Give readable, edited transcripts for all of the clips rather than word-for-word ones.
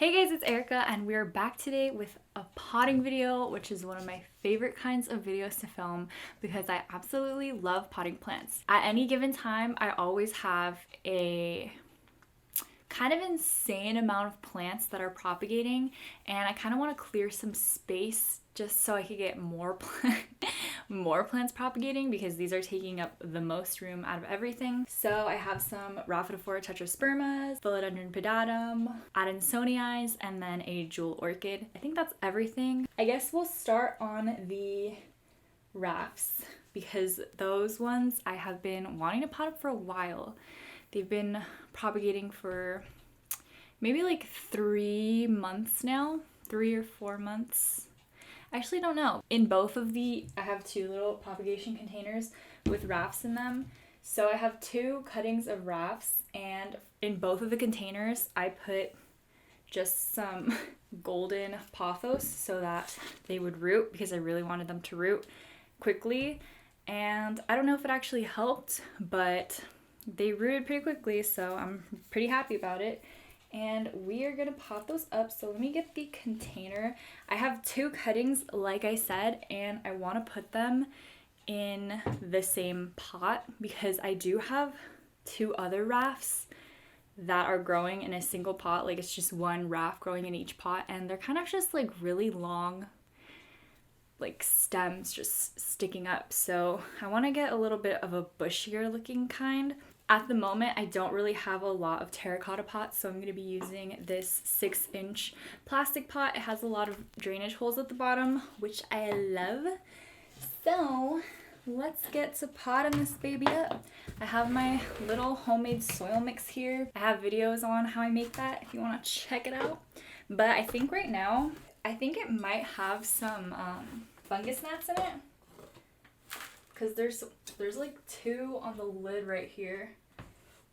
Hey guys, it's Erica and we're back today with a potting video, which is one of my favorite kinds of videos to film because I absolutely love potting plants. At any given time, I always have a kind of insane amount of plants that are propagating, and I kind of want to clear some space just so I could get more plants propagating because these are taking up the most room out of everything. So I have some Raphidophora tetraspermas, Philodendron pedatum, adansonii, and then a jewel orchid. I think that's everything. I guess we'll start on the rafts because those ones I have been wanting to pot up for a while. They've been propagating for maybe like 3 months now, 3 or 4 months. I actually don't know. In both of I have 2 little propagation containers with rafts in them. So I have 2 cuttings of rafts, and in both of the containers I put just some golden pothos so that they would root because I really wanted them to root quickly. And I don't know if it actually helped, but they rooted pretty quickly, so I'm pretty happy about it. And we are gonna pot those up. So let me get the container. I have 2 cuttings, like I said, and I want to put them in the same pot because I do have 2 other rafts that are growing in a single pot. Like it's just one raft growing in each pot, and they're kind of just like really long, like stems just sticking up. So I want to get a little bit of a bushier looking kind. At the moment, I don't really have a lot of terracotta pots, so I'm going to be using this 6-inch plastic pot. It has a lot of drainage holes at the bottom, which I love. So let's get to potting this baby up. I have my little homemade soil mix here. I have videos on how I make that if you want to check it out. But I think right now, I think it might have some fungus gnats in it. Because there's like 2 on the lid right here.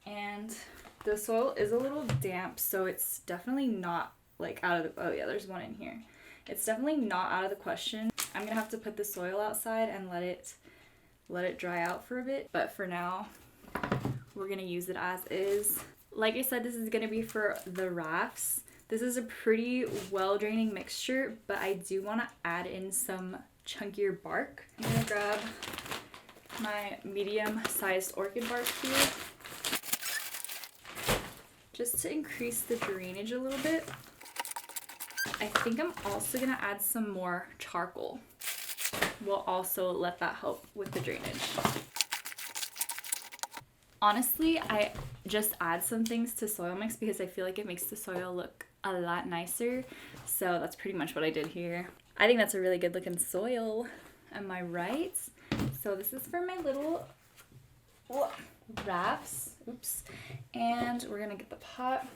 And the soil is a little damp, so it's definitely not like out of the, oh yeah, there's one in here. It's definitely not out of the question. I'm gonna have to put the soil outside and let it dry out for a bit. But for now, we're gonna use it as is. Like I said, this is gonna be for the rafts. This is a pretty well draining mixture, but I do wanna add in some chunkier bark. I'm gonna grab my medium-sized orchid bark here just to increase the drainage a little bit. I think I'm also gonna add some more charcoal. We'll also let that help with the drainage. Honestly, I just add some things to soil mix because I feel like it makes the soil look a lot nicer. So that's pretty much what I did here. I think that's a really good looking soil. Am I right? So this is for my little rafts. Oops. And we're gonna get the pot.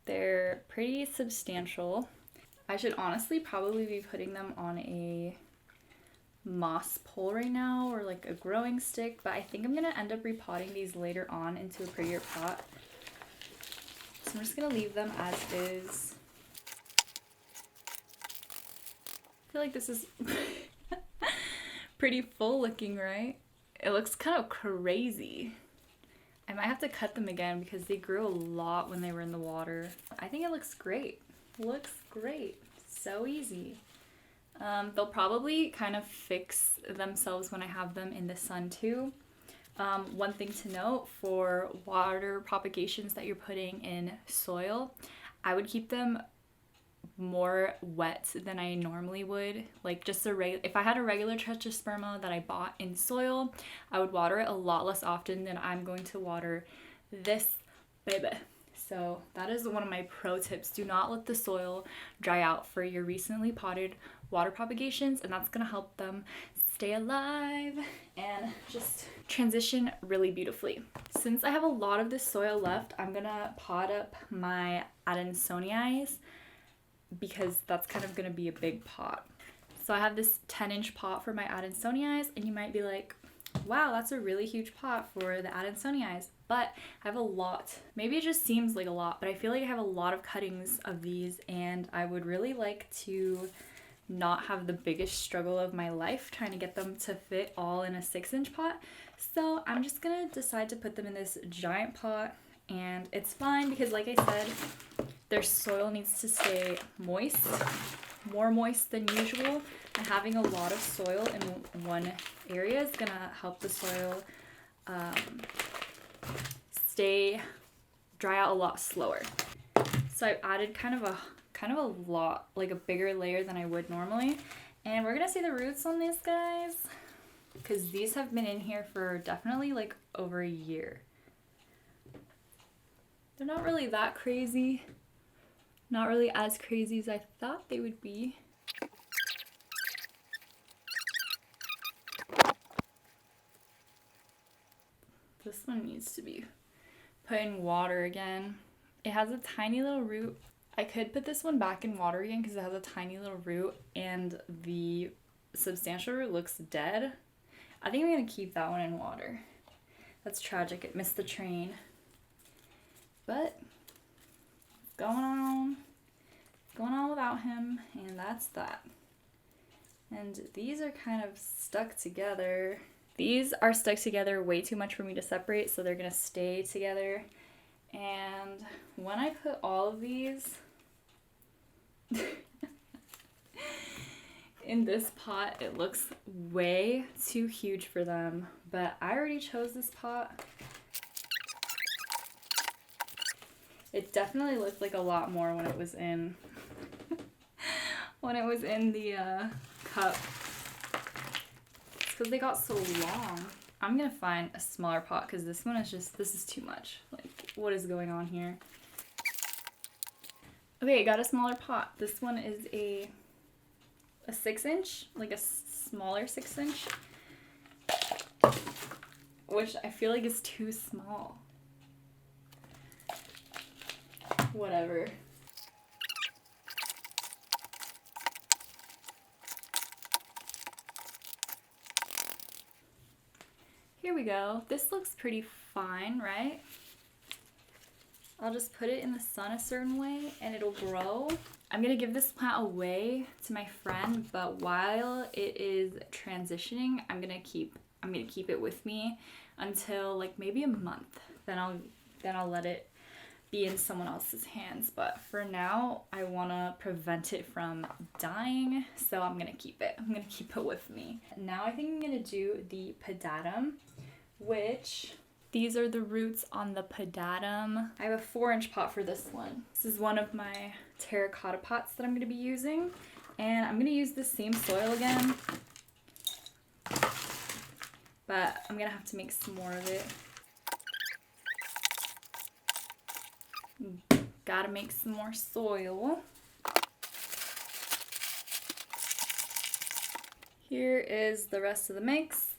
They're pretty substantial. I should honestly probably be putting them on a moss pole right now or like a growing stick, but I think I'm gonna end up repotting these later on into a prettier pot. So I'm just gonna leave them as is. I feel like this is pretty full looking, right? It looks kind of crazy. I might have to cut them again because they grew a lot when they were in the water. I think it looks great. Looks great. So easy. They'll probably kind of fix themselves when I have them in the sun too. One thing to note for water propagations that you're putting in soil, I would keep them more wet than I normally would. Like just if I had a regular tetrasperma that I bought in soil, I would water it a lot less often than I'm going to water this baby. So that is one of my pro tips. Do not let the soil dry out for your recently potted water propagations, and that's gonna help them stay alive and just transition really beautifully. Since I have a lot of this soil left, I'm gonna pot up my adansonii because that's kind of gonna be a big pot. So I have this 10-inch pot for my adansonii, and you might be like, wow, that's a really huge pot for the adansonii, but I have a lot. Maybe it just seems like a lot, but I feel like I have a lot of cuttings of these, and I would really like to not have the biggest struggle of my life trying to get them to fit all in a 6-inch pot. So I'm just gonna decide to put them in this giant pot and it's fine because, like I said, their soil needs to stay moist, more moist than usual, and having a lot of soil in one area is gonna help the soil dry out a lot slower. So I've added kind of a lot, like a bigger layer than I would normally, and we're gonna see the roots on these guys because these have been in here for definitely like over a year. They're not really that crazy. Not really as crazy as I thought they would be. This one needs to be put in water again. It has a tiny little root. I could put this one back in water again because it has a tiny little root and the substantial root looks dead. I think I'm gonna keep that one in water. That's tragic, it missed the train. But it's going on without him, and that's that. And these are kind of stuck together. These are stuck together way too much for me to separate, so they're gonna stay together. And when I put all of these in this pot, it looks way too huge for them, but I already chose this pot. It definitely looked like a lot more when it was in the cup. It's because they got so long. I'm gonna find a smaller pot because this one is this is too much. Like, what is going on here? Okay, I got a smaller pot. This one is a 6-inch, like a smaller 6-inch, which I feel like is too small. Whatever. Here we go. This looks pretty fine, right? I'll just put it in the sun a certain way and it'll grow. I'm gonna give this plant away to my friend, but while it is transitioning, I'm gonna keep it with me until like maybe a month. Then I'll let it be in someone else's hands. But for now, I wanna prevent it from dying, so I'm gonna keep it. I'm gonna keep it with me. Now I think I'm gonna do the pedatum, which these are the roots on the pedatum. I have a 4-inch pot for this one. This is one of my terracotta pots that I'm gonna be using. And I'm gonna use the same soil again, but I'm gonna have to make some more of it. Gotta make some more soil. Here is the rest of the mix.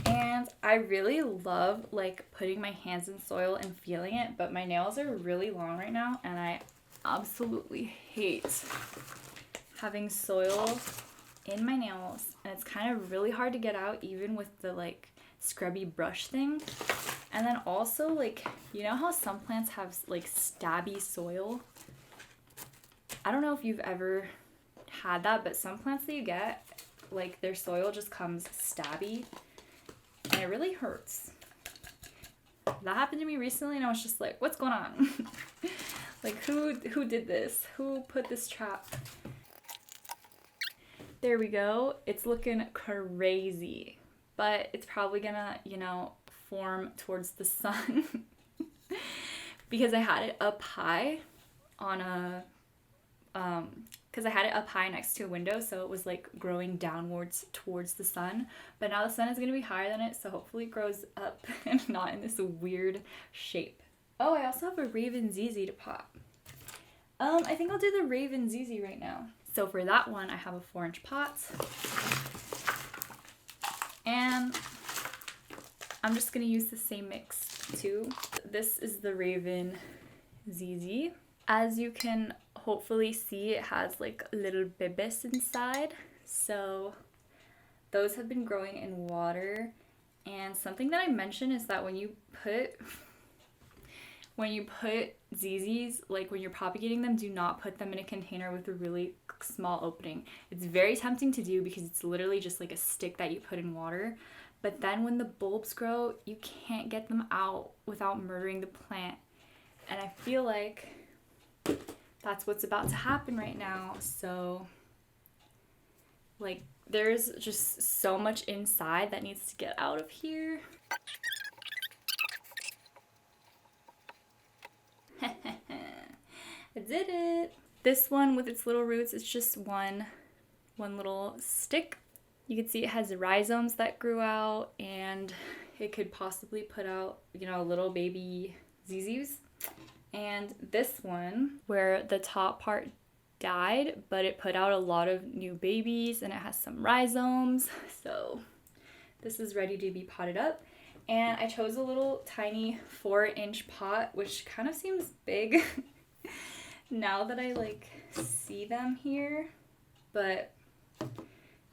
And I really love like putting my hands in soil and feeling it, but my nails are really long right now and I absolutely hate having soil in my nails, and it's kind of really hard to get out even with the like scrubby brush thing. And then also, like, you know how some plants have like stabby soil? I don't know if you've ever had that, but some plants that you get, like their soil just comes stabby and it really hurts. That happened to me recently and I was just like, what's going on? Like, who did this? Who put this trap? There we go. It's looking crazy, but it's probably gonna, you know, form towards the sun because I had it up high on a because I had it up high next to a window, so it was like growing downwards towards the sun. But now the sun is gonna be higher than it, so hopefully it grows up and not in this weird shape. Oh, I also have a Raven ZZ to pop. I think I'll do the Raven ZZ right now. So for that one, I have a 4-inch pot. And I'm just gonna use the same mix too. This is the Raven ZZ. As you can hopefully see, it has like little bibis inside. So those have been growing in water. And something that I mentioned is that when you put ZZs, like when you're propagating them, do not put them in a container with a really small opening. It's very tempting to do because it's literally just like a stick that you put in water. But then when the bulbs grow, you can't get them out without murdering the plant. And I feel like that's what's about to happen right now. So, like, there's just so much inside that needs to get out of here. I did it. This one with its little roots is just one little stick. You can see it has rhizomes that grew out, and it could possibly put out, you know, little baby ZZs. And this one, where the top part died, but it put out a lot of new babies, and it has some rhizomes. So this is ready to be potted up. And I chose a little tiny 4-inch pot, which kind of seems big now that I like see them here, but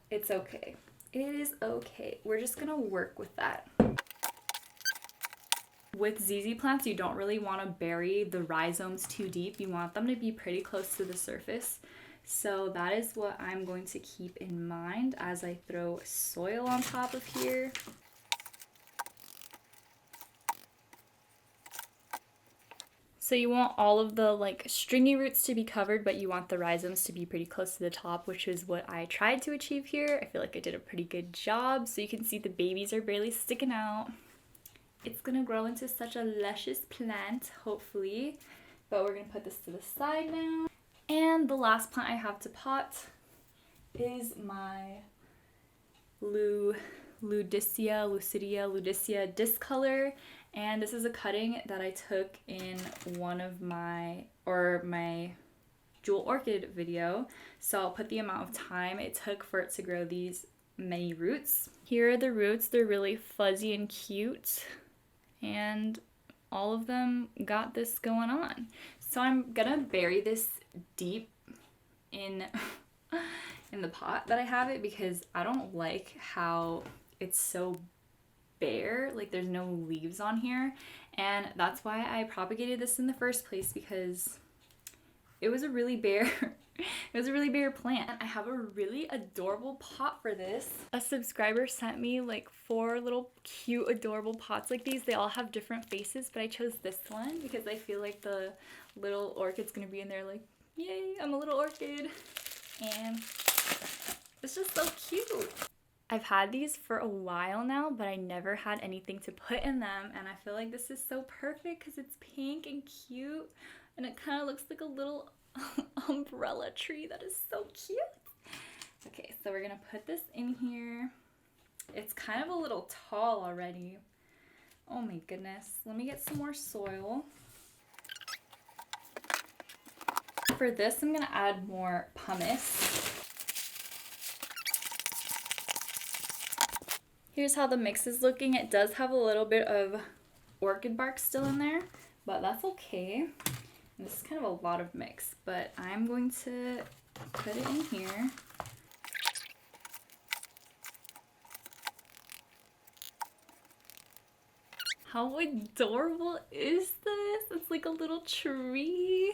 it's okay. It is okay. We're just gonna work with that. With ZZ plants, you don't really want to bury the rhizomes too deep. You want them to be pretty close to the surface. So that is what I'm going to keep in mind as I throw soil on top of here. So you want all of the like stringy roots to be covered, but you want the rhizomes to be pretty close to the top, which is what I tried to achieve here. I feel like I did a pretty good job. So you can see the babies are barely sticking out. It's gonna grow into such a luscious plant, hopefully. But we're gonna put this to the side now. And the last plant I have to pot is my Ludisia discolor. And this is a cutting that I took in one of my jewel orchid video. So I'll put the amount of time it took for it to grow these many roots. Here are the roots. They're really fuzzy and cute. And all of them got this going on. So I'm gonna bury this deep in the pot that I have it, because I don't like how it's so bare, like there's no leaves on here. And that's why I propagated this in the first place, because it was a really bare plant. I have a really adorable pot for this. A subscriber sent me like 4 little cute adorable pots like these. They all have different faces, but I chose this one because I feel like the little orchid's gonna be in there like, yay, I'm a little orchid. And it's just so cute. I've had these for a while now, but I never had anything to put in them, and I feel like this is so perfect because it's pink and cute, and it kind of looks like a little umbrella tree that is so cute. Okay, so we're gonna put this in here. It's kind of a little tall already. Oh my goodness. Let me get some more soil. For this, I'm gonna add more pumice. Here's how the mix is looking. It does have a little bit of orchid bark still in there, but that's okay. And this is kind of a lot of mix, but I'm going to put it in here. How adorable is this? It's like a little tree.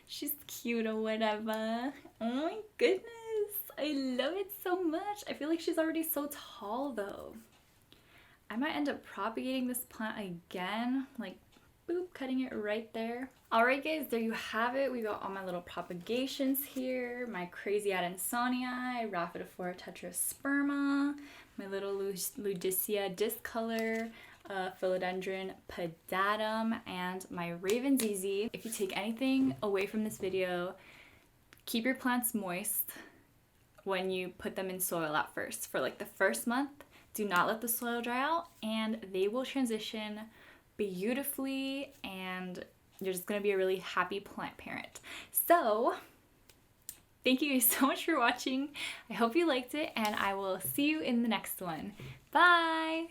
She's cute or whatever. Oh my goodness. I love it so much. I feel like she's already so tall though. I might end up propagating this plant again, like boop, cutting it right there. Alright guys, there you have it. We got all my little propagations here. My crazy adansonii, Raphidophora tetrasperma, my little Ludisia discolor, Philodendron pedatum, and my Raven ZZ. If you take anything away from this video, keep your plants moist when you put them in soil at first. For like the first month, do not let the soil dry out, and they will transition beautifully, and you're just gonna be a really happy plant parent. So thank you guys so much for watching. I hope you liked it, and I will see you in the next one. Bye!